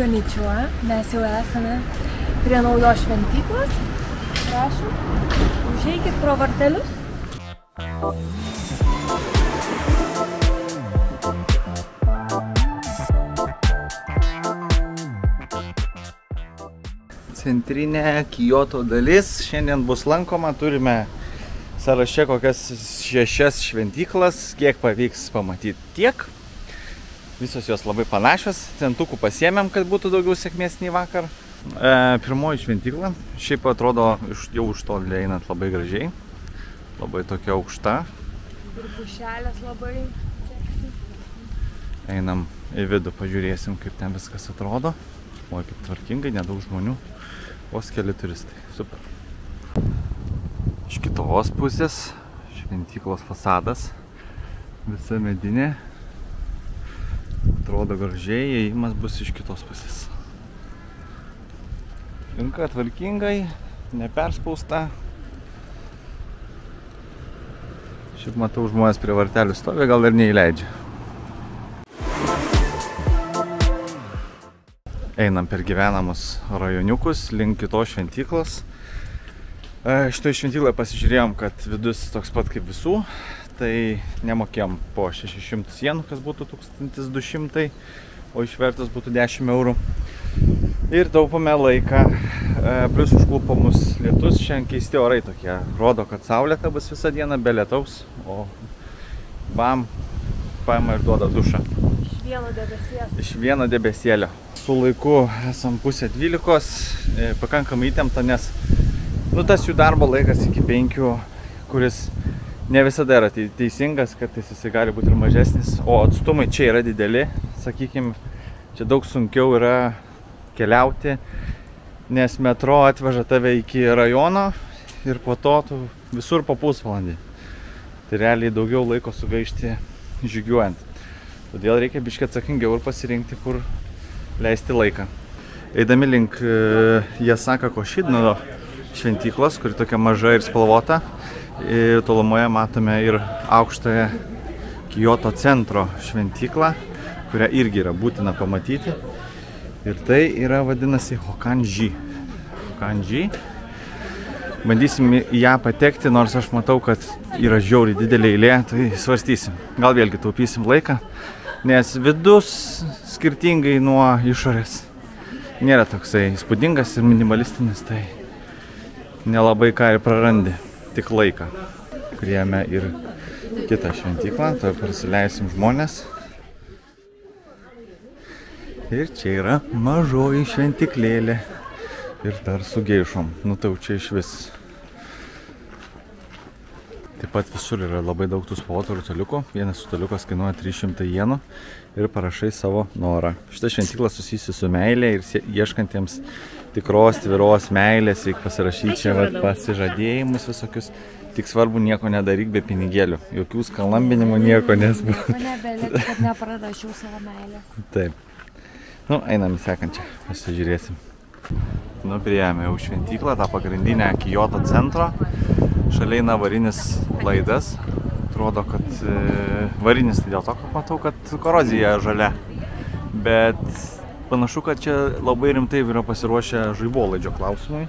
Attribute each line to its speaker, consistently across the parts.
Speaker 1: Konnichiwa, mes jau esame prie naujos šventyklos. Prašom, užeikit pro vartelius.
Speaker 2: Centrinė Kyoto dalis šiandien bus lankoma, turime sąraše kokias 6 šventyklas, kiek pavyks pamatyti tiek. Visos jos labai panašios, centukų pasiėmėm, kad būtų daugiau sėkmės nei vakar. Pirmoji šventykla, šiaip atrodo jau už to einant labai gražiai, labai tokia aukšta.
Speaker 1: Ir pušelės labai seksi.
Speaker 2: Einam į vidų, pažiūrėsim, kaip ten viskas atrodo. O kaip tvarkingai, nedaug žmonių, vos keli turistai. Super. Iš kitos pusės šventyklos fasadas, visa medinė. Atrodo gražiai, įėjimas bus iš kitos pusės. Rinka tvarkingai, neperspausta. Šiaip matau, žmonės prie vartelių stovi, gal ir neįleidžia. Einam per gyvenamus rajoniukus link kitos šventyklos. Šitoj šventykloje pasižiūrėjom, kad vidus toks pat kaip visų. Tai nemokėjom po 600 jenų, kas būtų 1200, o išvertus būtų 10 eurų. Ir taupome laiką, plius užklupo mus lietus, šiandien keisti orai tokie. Rodo, kad saulėta bus visą dieną be lietaus, o bam, paima ir duoda dušą.
Speaker 1: Iš vieno debesies. Iš
Speaker 2: vieno debesėlio. Su laiku esam 11:30, pakankamai įtempta, nes tas jų darbo laikas iki 5, kuris ne visada yra teisingas, kartais jisai gali būti ir mažesnis, o atstumai čia yra dideli, sakykime, čia daug sunkiau yra keliauti, nes metro atveža tave iki rajono ir po to tu visur po pusvalandį. Tai realiai daugiau laiko sugaišti žygiuojant. Todėl reikia biškį atsakingiau ir pasirinkti, kur leisti laiką. Eidami link Jasaka Košidno šventyklos, kuri tokia maža ir spalvota, tolumoje matome ir aukštąją Kyoto centro šventyklą, kurią irgi yra būtina pamatyti. Ir tai yra vadinasi Hokkanji. Bandysim į ją patekti, nors aš matau, kad yra žiauriai didelė eilė, tai svarstysim. Gal vėlgi taupysim laiką, nes vidus skirtingai nuo išorės nėra toksai įspūdingas ir minimalistinis, tai nelabai ką ir prarandi. Tik laiką. Priėmė ir kitą šventyklą, to prasileisim žmonės. Ir čia yra mažoji šventyklėlė. Ir dar su geišom. Tai čia iš vis. Taip pat visur yra labai daug tų spalvotų rutuliukų. Vienas rutuliukas kainuoja 300 jenų ir parašai savo norą. Šita šventykla susijusi su meilė ir ieškantiems tikros, tviros meilės, reikia pasirašyti čia pasižadėjimus visokius. Tik svarbu nieko nedaryk be pinigėlių. Jokių skalambinimų, nieko nesbū.
Speaker 1: Mane belik, kad neprarašiau savo meilę.
Speaker 2: Taip. Einam į sekančią, pasižiūrėsim. Priėjome jau šventyklą, tą pagrindinę Kyoto centro. Šalia eina varinis laidas. Atrodo, kad varinis tai dėl to, kad matau, kad korozija žalia. Bet panašu, kad čia labai rimtai yra pasiruošę žaibolaidžio klausimui.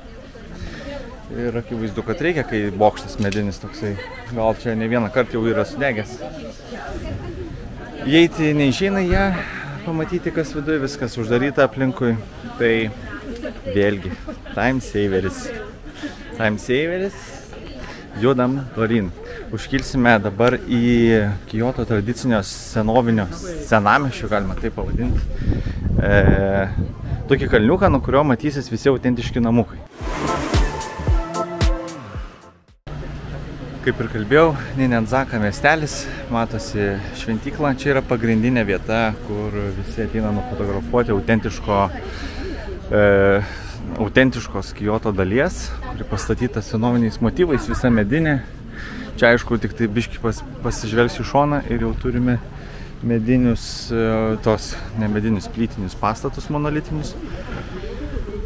Speaker 2: Ir akivaizdu, kad reikia, kai bokštas medinis toksai. Gal čia ne vieną kartą jau yra sudegęs. Įeiti neišeina ją, pamatyti, kas viduje, viskas uždaryta aplinkui. Tai vėlgi, time saveris. Judam tolyn. Užkilsime dabar į Kyoto tradicinio senovinio senamiesčio, galima taip pavadinti. Tokį kalniuką, nuo kurio matysis visi autentiški namukai. Kaip ir kalbėjau, Ninenzaka miestelis, matosi šventykla. Čia yra pagrindinė vieta, kur visi ateina nufotografuoti autentiškos Kyoto dalies, kuri pastatyta senoviniais motyvais, visa medinė. Čia aišku, tik tai biškį pasižvelgsiu į šoną ir jau turime medinius, nemedinius plytinius pastatus monolitinius.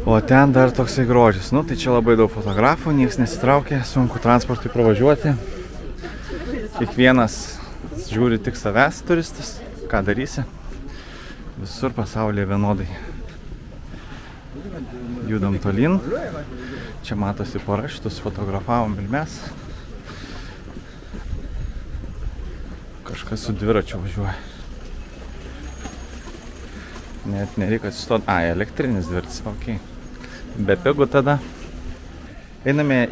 Speaker 2: O ten dar toksai grožis. Tai čia labai daug fotografų, nieks nesitraukia, sunku transportui pravažiuoti. Kiekvienas žiūri tik savęs turistas, ką darysi. Visur pasaulyje vienodai. Judam tolyn. Čia matosi pora, šitus fotografavom ir mes. Kažkas su dviračiu važiuoja. Net nereikia atsistot. Elektrinis dviratis, okei. Be pigų tada. Einame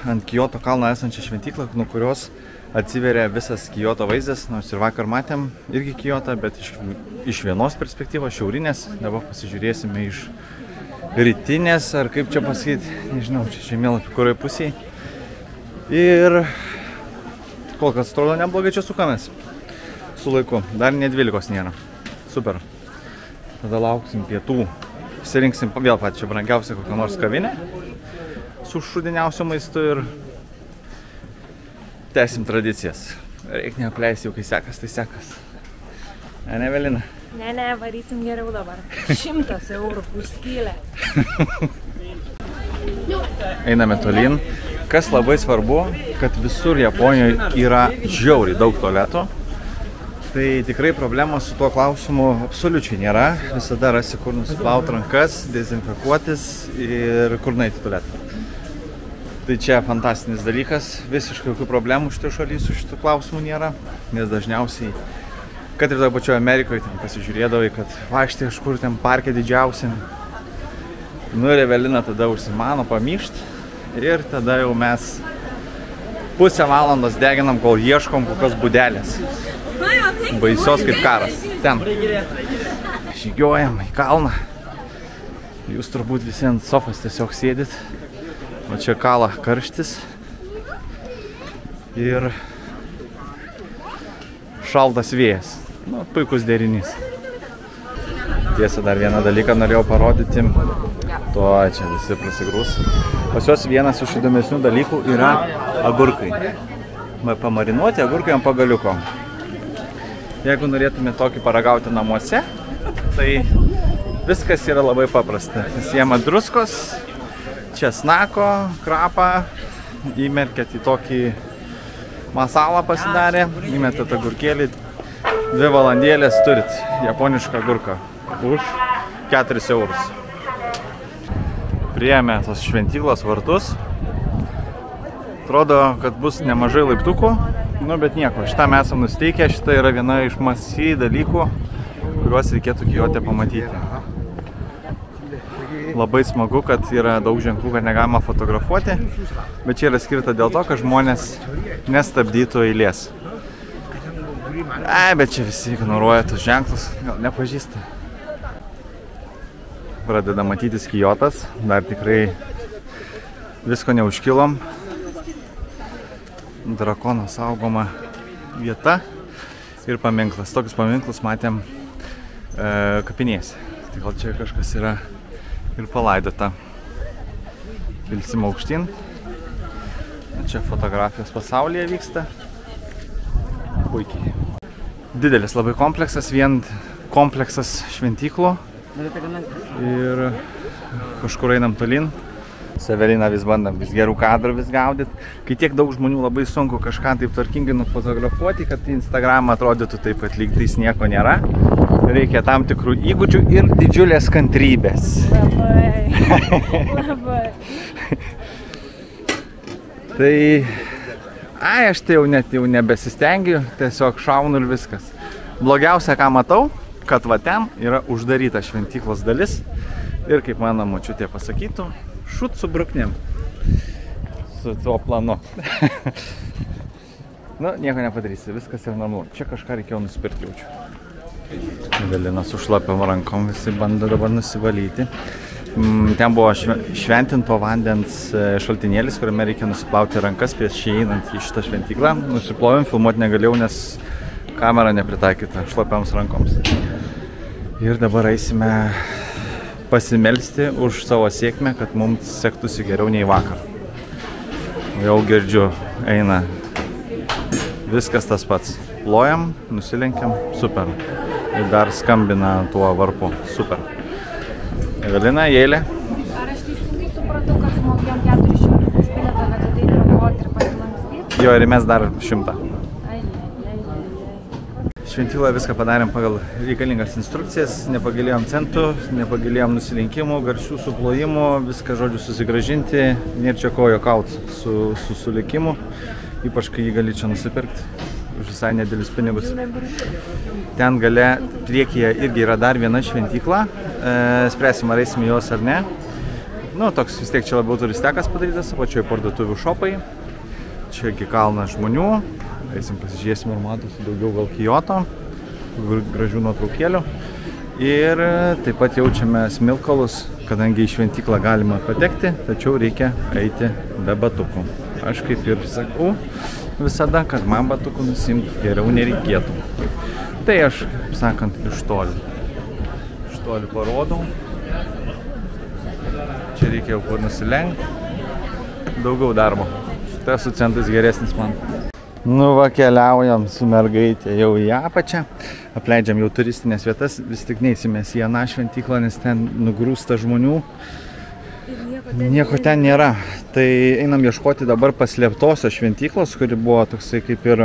Speaker 2: ant Kioto kalno esančią šventyklą, nuo kurios atsiveria visas Kioto vaizdas, nors ir vakar matėm irgi Kiotą, bet iš vienos perspektyvos, šiaurinės. Dabar pasižiūrėsime iš rytinės, ar kaip čia pasakyti, nežinau, čia žemėlapį kurioje pusėje. Ir kol kas atrodo neblogai čia sukamės su laiku. Dar ne 12 nėra. Super. Tada lauksim pietų. Išsirinksim vėl pačią brangiausią kokią nors kavinę su šudiniausiu maistu ir tęsim tradicijas. Reikia neapleisti jau, kai sekas, tai sekas. Ne, Evelina?
Speaker 1: Ne, varysim geriau dabar. 100 eurų už skylę.
Speaker 2: Einame tolyn. Kas labai svarbu, kad visur Japonijoje yra žiauriai daug tualetų. Tai tikrai problemos su tuo klausimu absoliučiai nėra. Visada rasi, kur nusiplauti rankas, dezinfekuotis ir kur nueiti į tualetą. Tai čia fantastinis dalykas. Visiškai jokių problemų šitoj šaly su šitų klausimų nėra. Nes dažniausiai, kad ir toje pačioje Amerikoje, ten pasižiūrėdavai, kad vaikštai kažkur ten parke didžiausiam. Nu ir Evelina tada užsimano pamyšt. Ir tada jau mes pusę valandos deginam, kol ieškom kokios būdelės. Baisios kaip karas. Ten. Žygiuojam į kalną. Jūs turbūt visi ant sofos tiesiog sėdit. O čia kala karštis. Ir šaltas vėjas. Nu, puikus derinys. Tiesa, dar vieną dalyką norėjau parodyti. To čia visi prasigrūs. Pas juos vienas iš įdomesnių dalykų yra agurkai. Pamarinuoti agurkai ant pagaliuko. Jeigu norėtume tokį paragauti namuose, tai viskas yra labai paprasta. Pasiema druskos, česnako, krapą, įmerkėt į tokį masalą pasidarė, įmetat agurkėlį, 2 valandėlės turit japonišką agurką už 4 eurus. Priėmė tos šventyklos vartus. Atrodo, kad bus nemažai laiptukų, nu bet nieko, šitą mes esam nusteikę, šitą yra viena iš masiai dalykų, kuriuos reikėtų Kiote pamatyti. Labai smagu, kad yra daug ženklų, kad negalima fotografuoti, bet čia yra skirta dėl to, kad žmonės nestabdytų eilės. Bet čia visi ignoruoja tus ženklus, gal nepažįsta. Pradeda matytis Kiotas, dar tikrai visko neužkilom. Drakono saugoma vieta ir paminklas. Tokius paminklus matėm kapinėse. Tai gal čia kažkas yra ir palaidota. Kilsim aukštyn. Čia fotografijos pasaulyje vyksta. Puikiai. Didelis labai kompleksas, vien kompleksas šventyklų. Ir kažkur einam tolyn. Su Evelina vis bandam vis gerų kadrų vis gaudyt. Kai tiek daug žmonių, labai sunku kažką taip tvarkingai nufotografuoti, kad Instagramą atrodytų taip, kad lyg tais nieko nėra. Reikia tam tikrų įgūdžių ir didžiulės kantrybės.
Speaker 1: Labai.
Speaker 2: Tai, aš tai jau nebesistengiu, tiesiog šaunu ir viskas. Blogiausia, ką matau, kad va ten yra uždaryta šventyklos dalis. Ir kaip mano močiutė pasakytų, šut su bruknėm. Su tuo planu. Nu, nieko nepadarysi, viskas yra normalu. Čia kažką reikėjo nusipirkti, jaučiu. Evelina su šlapiam rankom, visi bando dabar nusivalyti. Ten buvo šventinto vandens šaltinėlis, kuriame reikia nusiplauti rankas prieš įeinant į šitą šventyklą. Nusiplovėm, filmuoti negalėjau, nes kamera nepritaikyta šlapiams rankoms. Ir dabar eisime pasimelsti už savo sėkmę, kad mums sektųsi geriau nei vakar. Jau girdžiu, eina viskas tas pats. Plojam, nusilenkiam, super. Ir dar skambina tuo varpu, super. Evelina, Jėlė.
Speaker 1: Ar aš teisingai supratau, kad sumokėjom 400 už bilietą, kad ateit prakovoti ir pasilankstyti?
Speaker 2: Jo, ir mes dar 100. šventyklą viską padarėm pagal reikalingas instrukcijas, nepagailėjom centų, nepagailėjom nusilinkimų, garsių suplojimų, viską, žodžiu, susigražinti, nėra čia ko juokauti su sulikimu, ypač kai jį gali čia nusipirkti už visai nedėlius pinigus. Ten gale priekyje irgi yra dar viena šventykla, spręsim ar eisim jos ar ne. Nu, toks vis tiek čia labiau turistekas padarytas, pačioj parduotuvių šopai, čia iki kalnas žmonių. Eisim pasižiūrėsim ir matosi daugiau gal Kijoto, gražių nuotraukėlių. Ir taip pat jaučiame smilkalus, kadangi į šventyklą galima patekti, tačiau reikia eiti be batukų. Aš kaip ir sakau visada, kad man batukų nusimti geriau nereikėtų. Tai aš, kaip sakant, iš toli parodau. Čia reikia jau kur nusilenkti. Daugiau darbo. Tas su centais geresnis man. Nu va, keliaujam su mergaitė jau į apačią, apleidžiam jau turistinės vietas, vis tik neįsimės į aną šventyklą, nes ten nugrūsta žmonių, nieko ten nėra. Tai einam ieškoti dabar paslėptosios šventyklos, kuri buvo toksai kaip ir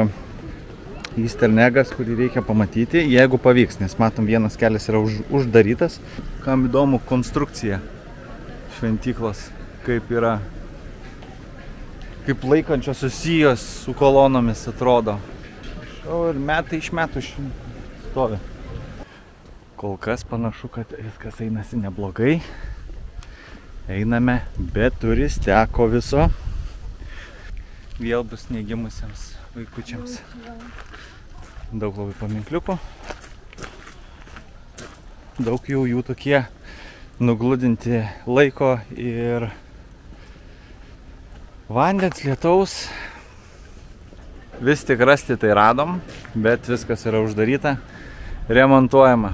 Speaker 2: Easter eggas, kurį reikia pamatyti, jeigu pavyks, nes matom vienas kelias yra uždarytas. Kam įdomu konstrukcija šventyklos, kaip yra. Kaip laikančios susijos su kolonomis atrodo. Ir metai iš metų stovi. Kol kas panašu, kad viskas einasi neblogai. Einame be turisteko viso. Vėl bus negimusiems vaikučiams. Daug labai paminkliukų. Daug jų tokie nugludinti laiko ir vandens, lietaus. Vis tik rasti tai radom, bet viskas yra uždaryta, remontuojama.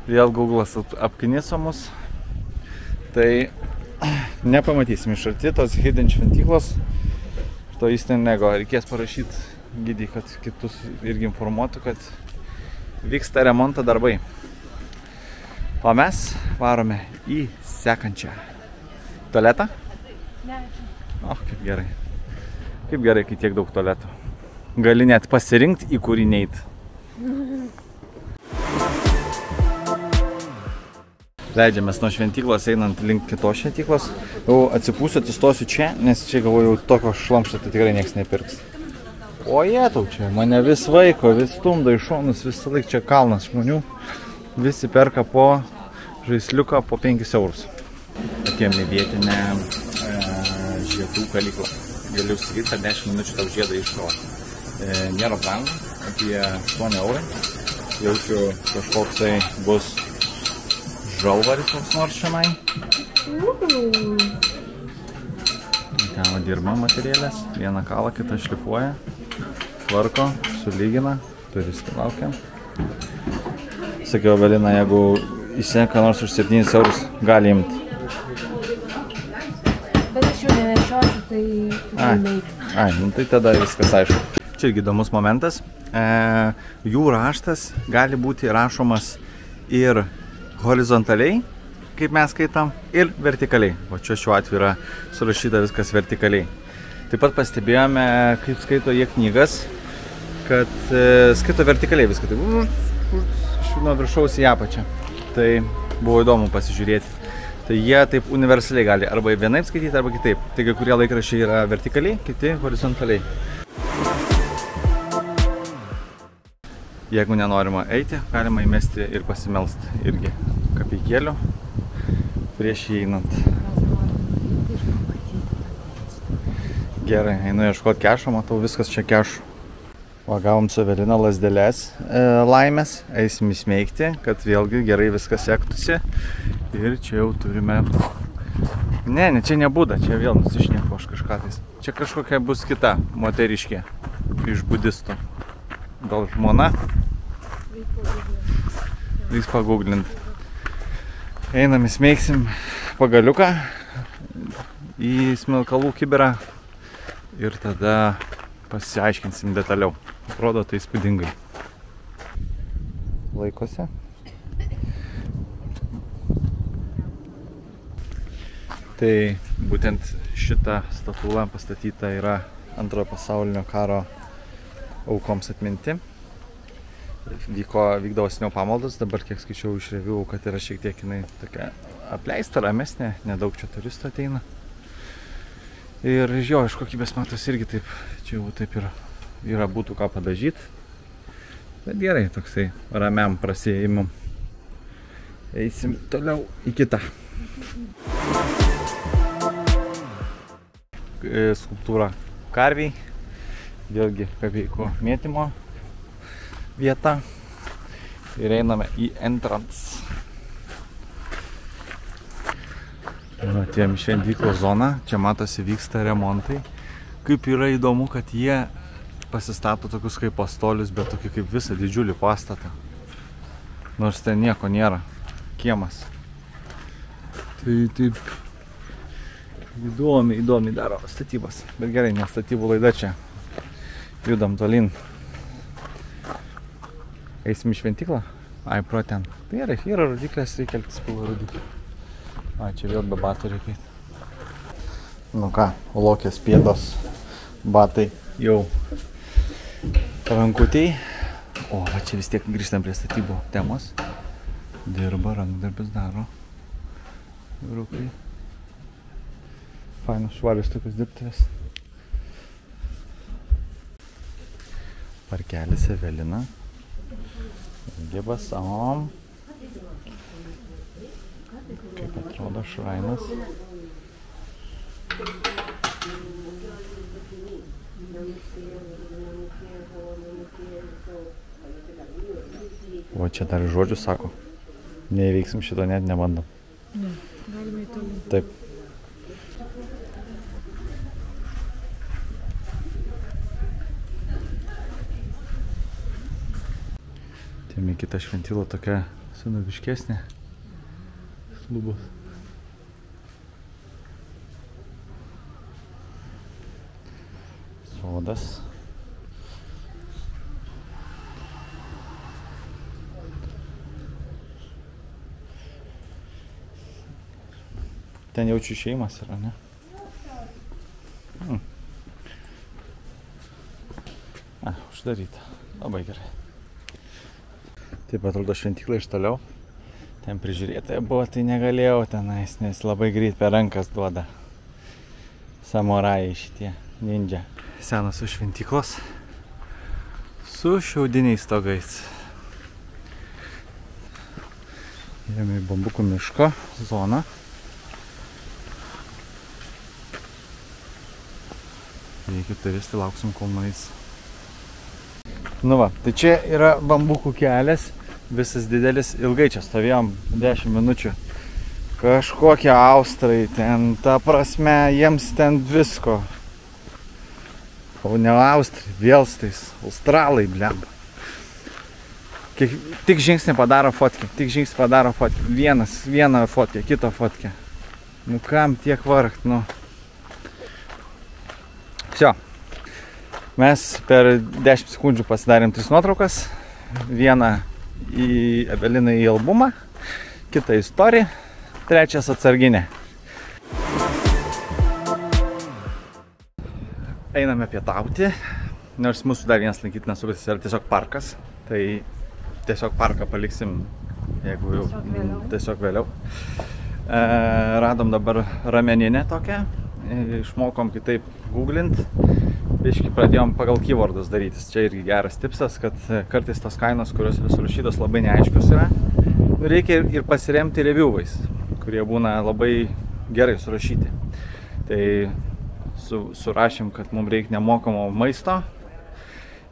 Speaker 2: Vėl Google'as apkniso mus. Tai nepamatysim iš arti tos hidden šventyklos. To Easter eggo reikės parašyti gidį, kad kitus irgi informuotų, kad vyksta remonto darbai. O mes varome į sekančią tualetą. Kaip gerai. Kaip gerai, kai tiek daug tualetų. Gali net pasirinkti, į kurį neit. Leidžiamės nuo šventyklos einant link kitos šventyklos. Jau atsipūsiu, atsistosiu čia, nes čia galvoju, tokio šlamšto tai tikrai nieks nepirks. O tau čia, mane vis vaiko, vis stumdo į šonus, visą laik čia kalnas žmonių. Visi perka po žaisliuką po 5 eurus. Atėjom į vietinę žiedų kalyklą. Galiu sakyti, kad 10 minučių tau žiedą iššauti. Nėra brangu, apie 8 eurai. Jaučiu kažkoksai bus žalvaris koks nors šiamai. Ten dirba materialės. Vieną kalą, kitą šlifuoja. Tvarko, sulygina. Turistai laukia. Sakiau, Evelina, jeigu įsenka nors už 7 eurus, gali imti.
Speaker 1: Bet aš jau nenešiosiu, tai neiti.
Speaker 2: Tai tada viskas aišku. Čia irgi įdomus momentas. Jų raštas gali būti rašomas ir horizontaliai, kaip mes skaitam, ir vertikaliai. O čia šiuo atveju yra surašyta viskas vertikaliai. Taip pat pastebėjome, kaip skaito jie knygas, kad skaito vertikaliai viską. Taip, nuo viršaus į apačią. Tai buvo įdomu pasižiūrėti. Tai jie taip universaliai gali arba vienaip skaityti, arba kitaip. Taigi, kurie laikraščiai yra vertikaliai, kiti horizontaliai. Jeigu nenorima eiti, galima įmesti ir pasimelsti irgi kapeikėlių prieš įeinant. Gerai, einu ieškoti kešo, matau viskas čia kešų. O gavom su Evelina lazdeles laimės, eisim įsmeigti, kad vėlgi gerai viskas sektųsi. Ir čia jau turime... Ne, čia nebūda, čia vėl nusišneko aš kažką tais. Čia kažkokia bus kita moteriškė iš budistų. Gal žmona? Reiks pagooglint. Einam įsmeigsim pagaliuką į smilkalų kibirą ir tada pasiaiškinsim detaliau. Atrodo tai įspūdingai. Laikosi. Tai būtent šita statula pastatyta yra Antrojo pasaulinio karo aukoms atminti. vykdavo seniau pamaldos, dabar kiek skaičiau iš reviewų, kad yra šiek tiek jinai tokia apleista, ramesnė, nedaug čia turistų ateina. Ir jo, iš kokybės matos irgi taip, čia jau taip yra būtų ką padažyti. Bet gerai, toksai ramiam prasiėjimam. Eisim toliau į kitą. Skulptūra karviai, vėlgi kapeikų mėtymo vieta ir einame į entrance. Atėjom į šventyklos zoną, čia matosi vyksta remontai. Kaip yra įdomu, kad jie pasistato tokius kaip pastolius, bet tokį kaip visą didžiulį pastatą. Nors ten nieko nėra, kiemas. Tai taip įdomi daro statybas. Bet gerai, ne statybų laida čia. Judam tolyn. Eisim į šventyklą? Ai, pro ten. Tai gerai, yra rodiklės, reikia elgtis pilą rodiklį. Ai, čia vėl be batų reikia. Nu ką, lokės pėdos, batai jau rankutėj. O, va čia vis tiek grįžtam prie statybų temos. Dirba, rankdarbis daro. Vyrukai. Fainos švarius tokius dirbtuvės. Parkelis Evelina. Gebasom. Kaip atrodo šrainas. O čia dar žodžius sako. Neįveiksim šito, net nebandom.
Speaker 1: Ne, galime į tolį.
Speaker 2: Taip. Tėmė kita šventyla tokia senoviškesnė. Lubos. Sodas. Ten jaučiu šeimas yra, ne? Uždaryta. Labai gerai. Taip atrodo šventykla iš toliau. Ten prižiūrėtoja buvo, tai negalėjau tenais, nes labai greit per rankas duoda. Samurajai šitie, ninja. Senos šventyklos su šiaudiniais stogais. Įėjome į bambukų miško zoną. Reikia turistai, lauksim kol nueis. Nu va, tai čia yra bambukų kelias. Visas didelis, ilgai čia stovėjom 10 minučių. Kažkokie austrai ten, ta prasme, jiems ten visko. O ne austrai, vėlstais, australai, blemba. Tik žingsnį padaro fotkę, Vieną fotkę, kitą fotkę. Nu kam tiek vargt, nu. Всё. Mes per 10 sekundžių pasidarėm 3 nuotraukas. Vieną į Eveliną į albumą, kitą istoriją, trečias atsarginė. Einame pietauti, nors mūsų dar vienas lankytinas objektas yra tiesiog parkas, tai tiesiog parką paliksim, jeigu jau tiesiog vėliau. Radom dabar rameninę tokią, išmokom kitaip googlint. Biškį pradėjom pagal keywordus darytis. Čia irgi geras tipsas, kad kartais tos kainos, kurios yra surašytos, labai neaiškios yra. Reikia ir pasiremti reviewais, kurie būna labai gerai surašyti. Tai surašėm, kad mums reikia nemokamo maisto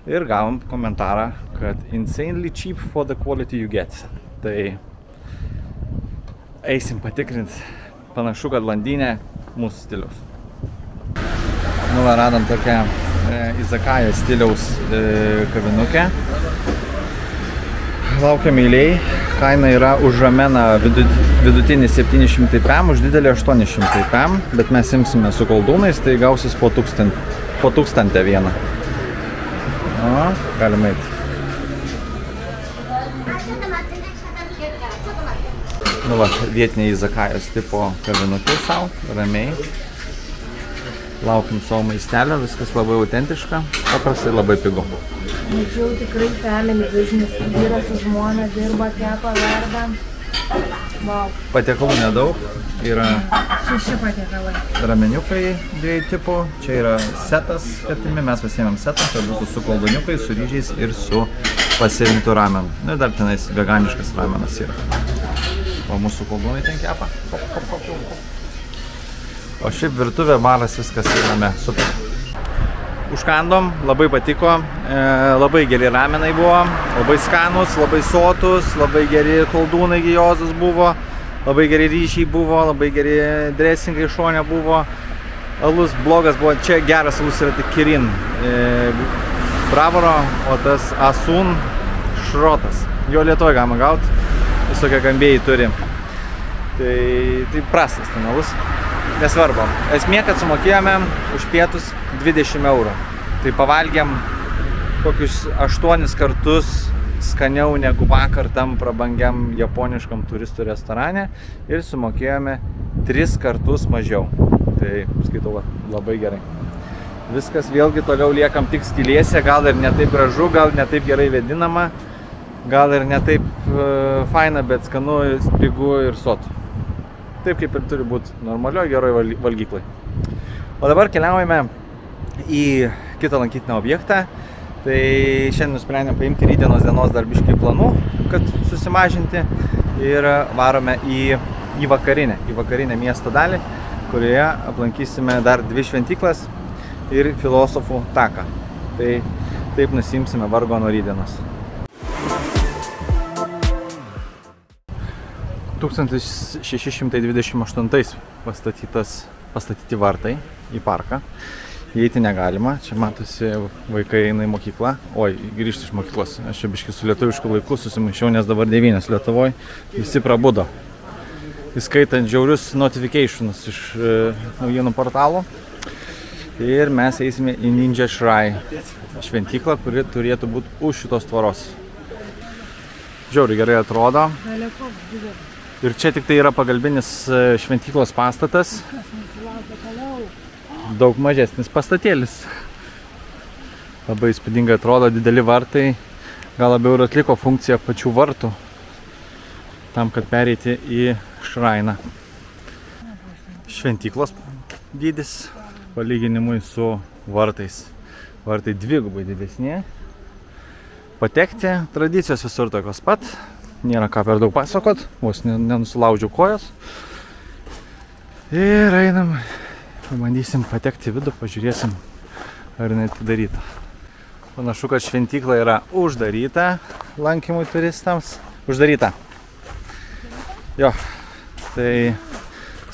Speaker 2: ir gavom komentarą, kad insanely cheap for the quality you get. Tai eisim patikrinti. Panašu, kad Londynė mūsų stiliaus. Nu, radom tokią izakaja stiliaus kavinukę. Laukiam eiliai. Kaina yra už rameną vidutinį 700 pm, už didelį 800 pm, bet mes imsime su koldūnais, tai gausis po 1000 vieną. O, galime eiti. Nu va, vietiniai izakajos tipo kavinukai savo, ramiai. Laukim savo maistelio, viskas labai autentiška, paprastai labai pigu.
Speaker 1: Mačiau tikrai family business, vyras su žmona dirba, kepa, verda. Wow.
Speaker 2: Patiekalų nedaug, yra
Speaker 1: 6 patiekalai.
Speaker 2: Rameniukai 2 tipų, čia yra setas kepimi, mes pasiėmėm setą, tai būtų su kolduniukai, su ryžiais ir su pasirinktų ramenu. Nu ir dar tenais veganiškas ramenas yra. O mūsų koldūnai ten kepa. O šiaip virtuvė, baras, viskas įrame, super. Užkandom, labai patiko, labai geri ramenai buvo, labai skanus, labai sotus, labai geri koldūnai gijozas buvo, labai geri ryžiai buvo, labai geri dresingai šonė buvo. Alus blogas buvo, čia geras alus yra tik Kirin Bravoro, o tas Asun šrotas. Jo Lietuvoj galima gauti, visokie gambėjai turi. Tai prastas ten alus. Nesvarbu. Esmė, kad sumokėjome už pietus 20 eurų. Tai pavalgėm kokius 8 kartus skaniau negu vakar tam prabangiam japoniškam turistų restorane ir sumokėjome 3 kartus mažiau. Tai skaitau, labai gerai. Viskas vėlgi toliau liekam tik stiliese, gal ir ne taip gražu, gal ne taip gerai vėdinama, gal ir ne taip faina, bet skanu, pigu ir sotu. Taip kaip ir turi būti normalio, geroj valgyklai. O dabar keliaujame į kitą lankytiną objektą. Tai šiandien nusprendėm paimti rytdienos dienos dar biškį planų, kad susimažinti. Ir varome į vakarinę miesto dalį, kurioje aplankysime dar 2 šventyklas ir filosofų taką. Tai taip nusimsime vargo nuo rytdienos. 1628 pastatyti vartai į parką. Įeiti negalima, čia matosi vaikai eina į mokyklą. Oi, grįžti iš mokyklos. Aš čia biškį su lietuvišku laiku susimaišiau, nes dabar 9 Lietuvoj. Visi prabudo. Įskaitant žiaurius notificationus iš naujienų portalų. Ir mes eisime į Ninja Shrine šventyklą, kuri turėtų būti už šitos tvoros. Žiauriai gerai atrodo. Ir čia tik tai yra pagalbinis šventyklos pastatas. Daug mažesnis pastatėlis. Labai įspūdingai atrodo, dideli vartai. Gal labiau ir atliko funkciją pačių vartų. Tam, kad pereiti į šrainą. Šventyklos dydis palyginimui su vartais. Vartai dvigubai didesni. Patekti tradicijos visur tokios pat. Nėra ką per daug pasakot, vos nenusilaužiu kojos. Ir einam, pabandysim patekti į vidų, pažiūrėsim, ar jinai atidaryta. Panašu, kad šventykla yra uždaryta lankymui turistams. Uždaryta. Jo, tai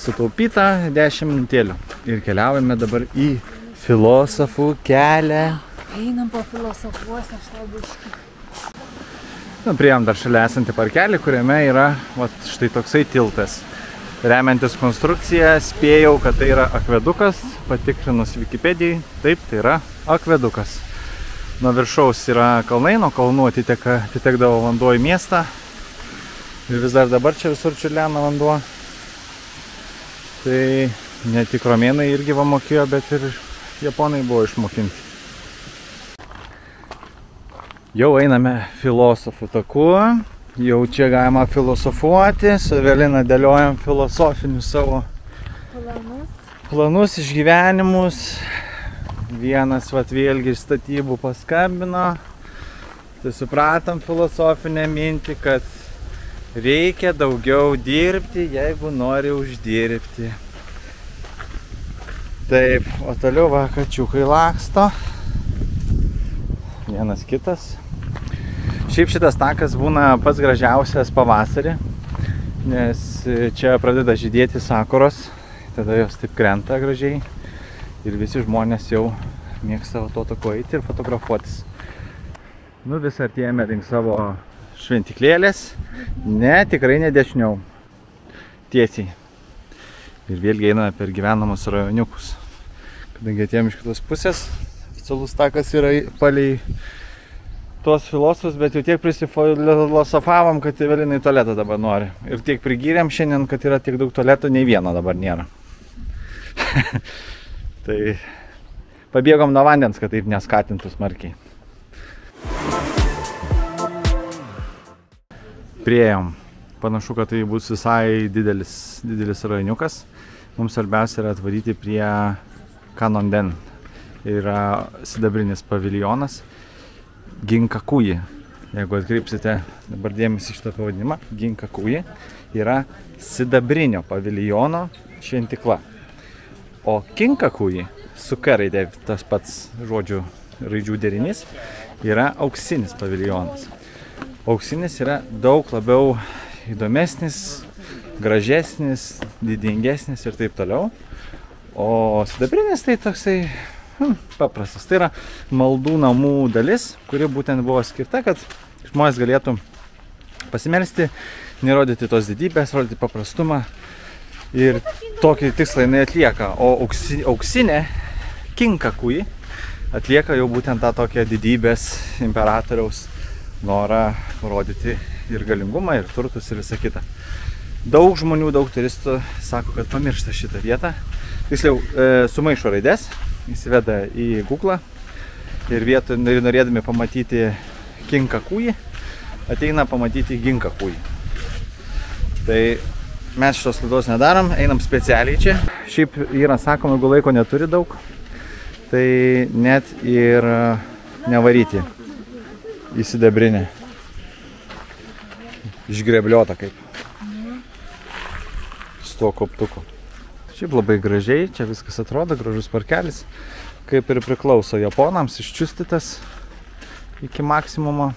Speaker 2: sutaupyta 10 minutėlių. Ir keliaujame dabar į filosofų kelią.
Speaker 1: Einam po filosofuose, aš tau biškį.
Speaker 2: Priėjom dar šalia esantį parkelį, kuriame yra štai toksai tiltas. Remiantis konstrukciją, spėjau, kad tai yra akvedukas, patikrinus Wikipedijai, taip, tai yra akvedukas. Nuo viršaus yra kalnai, nuo kalnų atitekdavo vanduo į miestą. Ir vis dar dabar čia visur čiurlena vanduo. Tai ne tik romėnai irgi va mokėjo, bet ir japonai buvo išmokinti. Jau einame filosofų taku, jau čia galima filosofuoti, su Evelina dėliojam filosofinius savo planus, išgyvenimus. Vienas vėlgi iš statybų paskambino, tai supratom filosofinę mintį, kad reikia daugiau dirbti, jeigu nori uždirbti. Taip, o toliau va kačiukai laksto. Vienas kitas. Šiaip šitas takas būna pats gražiausias pavasarį, nes čia pradeda žydėti sakuros, tada jos taip krenta gražiai ir visi žmonės jau mėgsta to tako eiti ir fotografuotis. Nu, vis artėjame link savo šventiklėlės, ne, tikrai ne dešiniau, tiesiai. Ir vėlgi einame per gyvenamus rajoniukus, kadangi atėjom iš kitos pusės. Oficialus takas yra palei tuos filosofus, bet jau tiek prisifilosofavom, kad Evelinai tualetą dabar nori. Ir tiek prigyrėm šiandien, kad yra tiek daug tualetų, nei vieno dabar nėra. Tai pabėgom nuo vandens, kad taip neskatintų smarkiai. Priėjom. Panašu, kad tai bus visai didelis rajoniukas. Mums svarbiausia yra atvaryti prie Kanondin. Yra sidabrinis paviljonas Ginkakuji. Jeigu atkreipsite dabar dėmesį šitą pavadinimą, Ginkakuji yra sidabrinio paviljono šventykla. O Kinkakuji, su K raidė, tas pats žodžių raidžių derinys, yra auksinis paviljonas. Auksinis yra daug labiau įdomesnis, gražesnis, didingesnis ir taip toliau. O sidabrinis tai toksai paprastas. Tai yra maldų namų dalis, kuri būtent buvo skirta, kad žmonės galėtų pasimelsti, nerodyti tos didybės, rodyti paprastumą. Ir tokį tikslą jinai atlieka. O auksinė Kinkakuji atlieka jau būtent tą tokią didybės imperatoriaus norą rodyti ir galingumą, ir turtus, ir visą kitą. Daug žmonių, daug turistų sako, kad pamiršta šitą vietą. Tiksliau, sumaišo raidės, įsiveda į Google ir norėdami pamatyti Kinkakuji, ateina pamatyti Ginkakuji. Tai mes šitos klaidos nedarom, einam specialiai čia. Šiaip yra sakoma, jeigu laiko neturi daug, tai net ir nevaryti į sidabrinę. Išgrebliota kaip. Su tuo koptuku. Šiaip labai gražiai, čia viskas atrodo, gražus parkelis. Kaip ir priklauso japonams, iščiustytas iki maksimumo.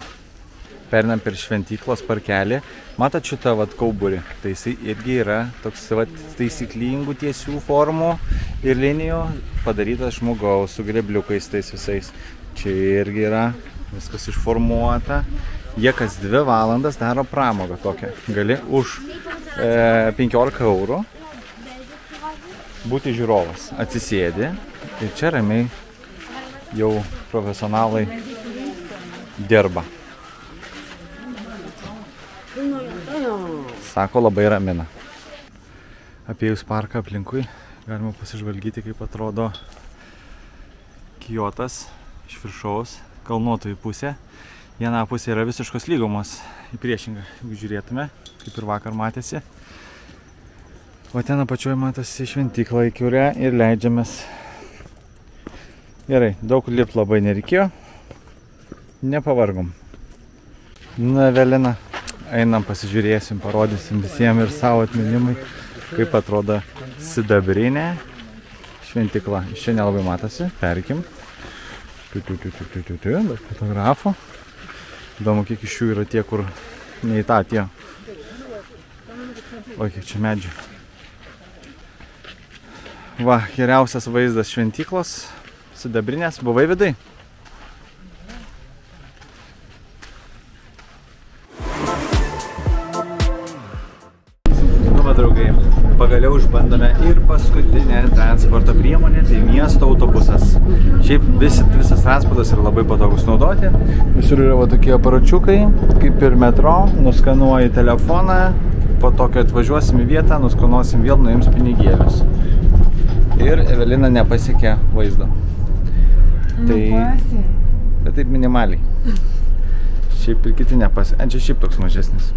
Speaker 2: Perinam per šventyklos parkelį. Matot šitą kauburį? Tai jisai irgi yra toks taisyklingų tiesių formų ir linijų padarytas žmogaus su grebliukais tais visais. Čia irgi yra viskas išformuota. Jie kas 2 valandas daro pramogą tokią. Gali už 15 eurų būti žiūrovas. Atsisėdi ir čia ramiai jau profesionalai dirba. Sako, labai ramina. Apėjus parką aplinkui galima pasižvalgyti, kaip atrodo Kiotas iš viršaus, kalnuotojų pusė. Viena pusė yra visiškos lygumos, į priešingą, jeigu žiūrėtume, kaip ir vakar matėsi. O ten apačioje matosi šventykla, į kurią ir leidžiamės. Gerai, daug lipt labai nereikėjo, nepavargom. Na, Evelina, einam pasižiūrėsim, parodysim visiems ir savo atminimui, kaip atrodo sidabrinė šventykla. Iš čia nelabai matosi, perikim. Daug fotografų. Įdomu, kiek iš jų yra tie, kur ne į tą atėjo. O, kiek čia medžių. Va, geriausias vaizdas šventyklos, sidabrinės. Buvai vidai? Nu, va, draugai, pagaliau išbandome ir paskutinę transporto priemonę, tai miesto autobusas. Šiaip visas transportas yra labai patogus naudoti. Visur yra va tokie aparačiukai, kaip ir metro, nuskanuoji telefoną, po to, kai atvažiuosim į vietą, nuskanuosim vėl, nuims pinigėlius. Ir Evelina nepasiekė vaizdo. Tai taip minimaliai. Šiaip ir kiti nepasiekė. Čia šiaip toks mažesnis.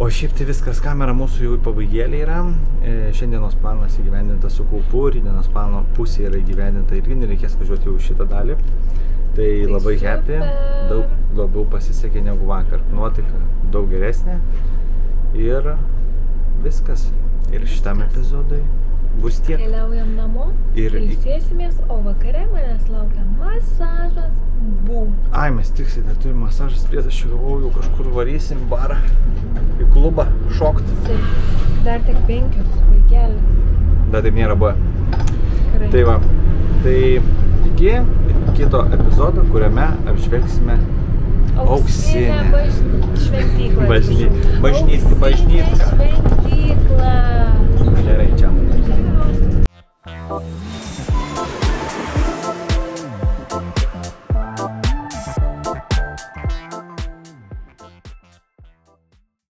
Speaker 2: O šiaip tai viskas, kamera mūsų jau į pabaigėlį yra. Šiandienos planas įgyvendintas su kaupu, rytdienos plano pusė yra įgyvendinta irgi, nereikės važiuoti jau šitą dalį. Tai labai happy, daug labiau pasisekė negu vakar. Nuotaika daug geresnė. Ir viskas. Ir šitam epizodui bus tiek.
Speaker 1: Keliaujam namo, ilsėsimės, o vakare manęs laukia masažas. Bum.
Speaker 2: Ai, mes tiksliai dar turime masažas prieš, aš galvojau, jau kažkur varysim barą, į klubą, šokti.
Speaker 1: Dar tik 5 vaikelį.
Speaker 2: Bet taip nėra buvę.
Speaker 1: Gerai.
Speaker 2: Tai va, tai iki kito epizodo, kuriame apžvelgsime auksinę
Speaker 1: šventyklą.
Speaker 2: Bažnytką.
Speaker 1: Šventykla.
Speaker 2: Gerai, čia.